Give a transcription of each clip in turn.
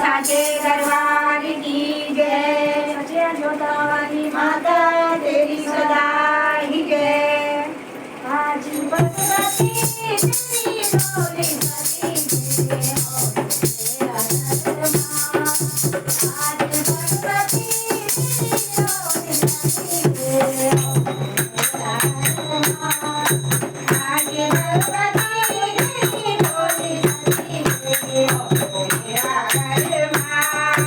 साचे दरबार की जय। सच्चे जोतावाली माता तेरी सदा ही जय। आज भगवती तेरी डोली सजी जय हो तेरा दरबार। आज भगवती तेरी डोली सजी जय हो तेरा दरबार। आज भगवती तेरी डोली सजी जय हो तेरा दरबार।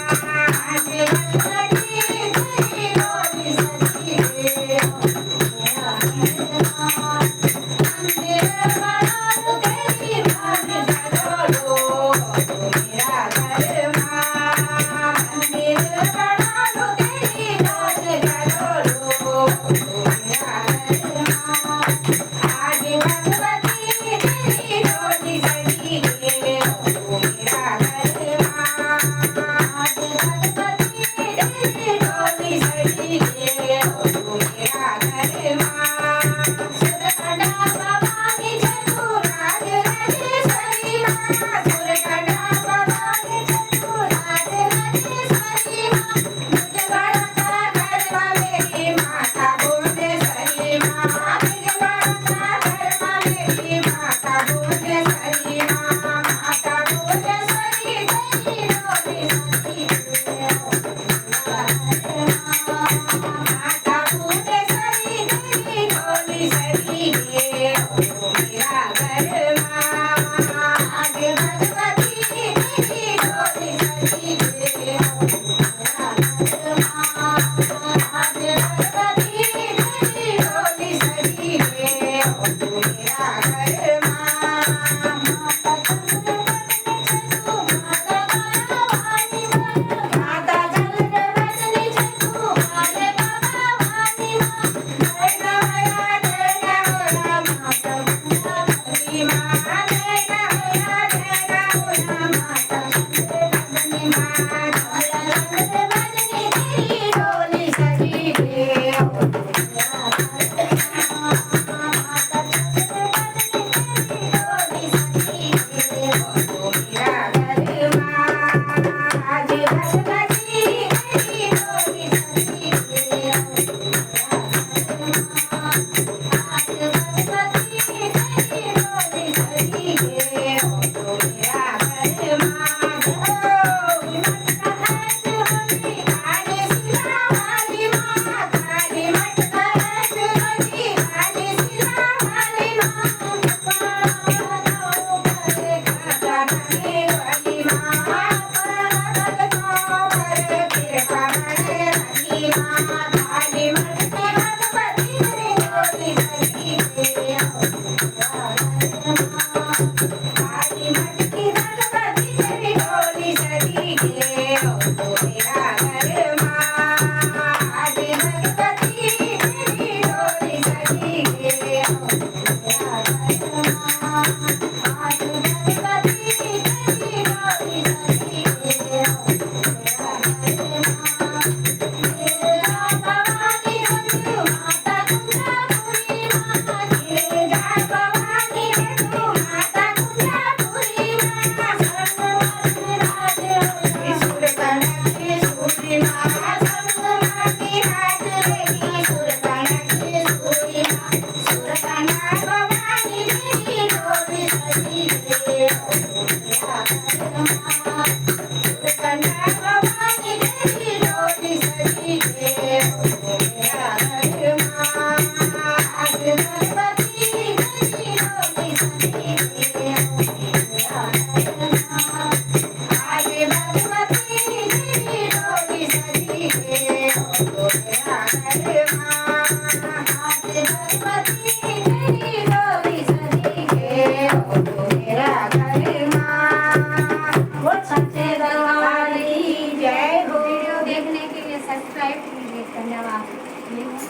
आज भगवती तेरी डोली सजी जय हो तेरा दरबार। मंदिर बना लो तेरी भाग जगो तेरा दरबार। मंदिर बना लो तेरी भाग जगो तेरा दरबार। आज भगवती तेरी डोली सजी जय हो तेरा दरबार। आज भगवती तेरी डोली सजी जय हो तेरा दरबार। सुरकंडा भवानी जगू राज राजेश्वरी माँ। सुरकंडा भवानी जगू राज राजेश्वरी माँ। भुजगणका गरबा मेरी माता भुवनेश्वरी माँ। भुजगणका गरबा मेरी माता भुवनेश्वरी माँ। माता भुवनेश्वरी तेरी डोली सजी जय हो तेरा दरबार। माता भुवनेश्वरी तेरी डोली सजी जय हो तेरा दरबार। आज भगवती तेरी डोली सजी जय हो तेरा दरबार। आज भगवती तेरी डोली सजी जय हो तेरा दरबार। माता चंद्रवदनी जगू माता भवानी माँ। माता चंद्रवदनी जगू माता भवानी माँ। जय गया जय गया माता चंद्रवदनी माँ। जय गया माता चंद्रवदनी माँ। चंद्रवदनी तेरी डोली सजी जय हो तेरा दरबार। माता चंद्रवदनी तेरी डोली सजी जय हो तेरा दरबार। आज भगवती तेरी डोली सजी जय हो तेरा दरबार। आज भगवती तेरी डोली सजी जय हो तेरा दरबार। ओ मटका है चुनरी काली सिला वाली माँ। काली मटका है चुनरी काली सिला वाली माँ। परागो करे खाजा ढके वाली माँ। परागो करे कृपा बने रखी माँ। काली मटके भगवती तेरी डोली सजी जय हो तेरा दरबार। काली मटकी भगवती तेरी डोली सजी जय हो तेरा दरबार। आज भगवती तेरी डोली सजी जय हो तेरा दरबार। आज भगवती तेरी डोली सजी जय हो तेरा दरबार। गिरजा भवानी जगू माता कुंजापुरी माँ। गिरजा भवानी जगू माता कुंजापुरी माँ। संगमरमर राज रही सुरकंठ की सूरी माँ। संगमरमर राज रही सुरकंठ की सूरी माँ। सुरकंठा भवानी तेरी डोली सजी जय हो तेरा दरबार। सुरकंठा भवानी तेरी डोली सजी जय हो तेरा दरबार। आज भगवती तेरी डोली सजी जय हो तेरा दरबार। आज भगवती तेरी डोली सजी जय हो तेरा दरबार। आज भगवती तेरी डोली सजी जय हो तेरा दरबार।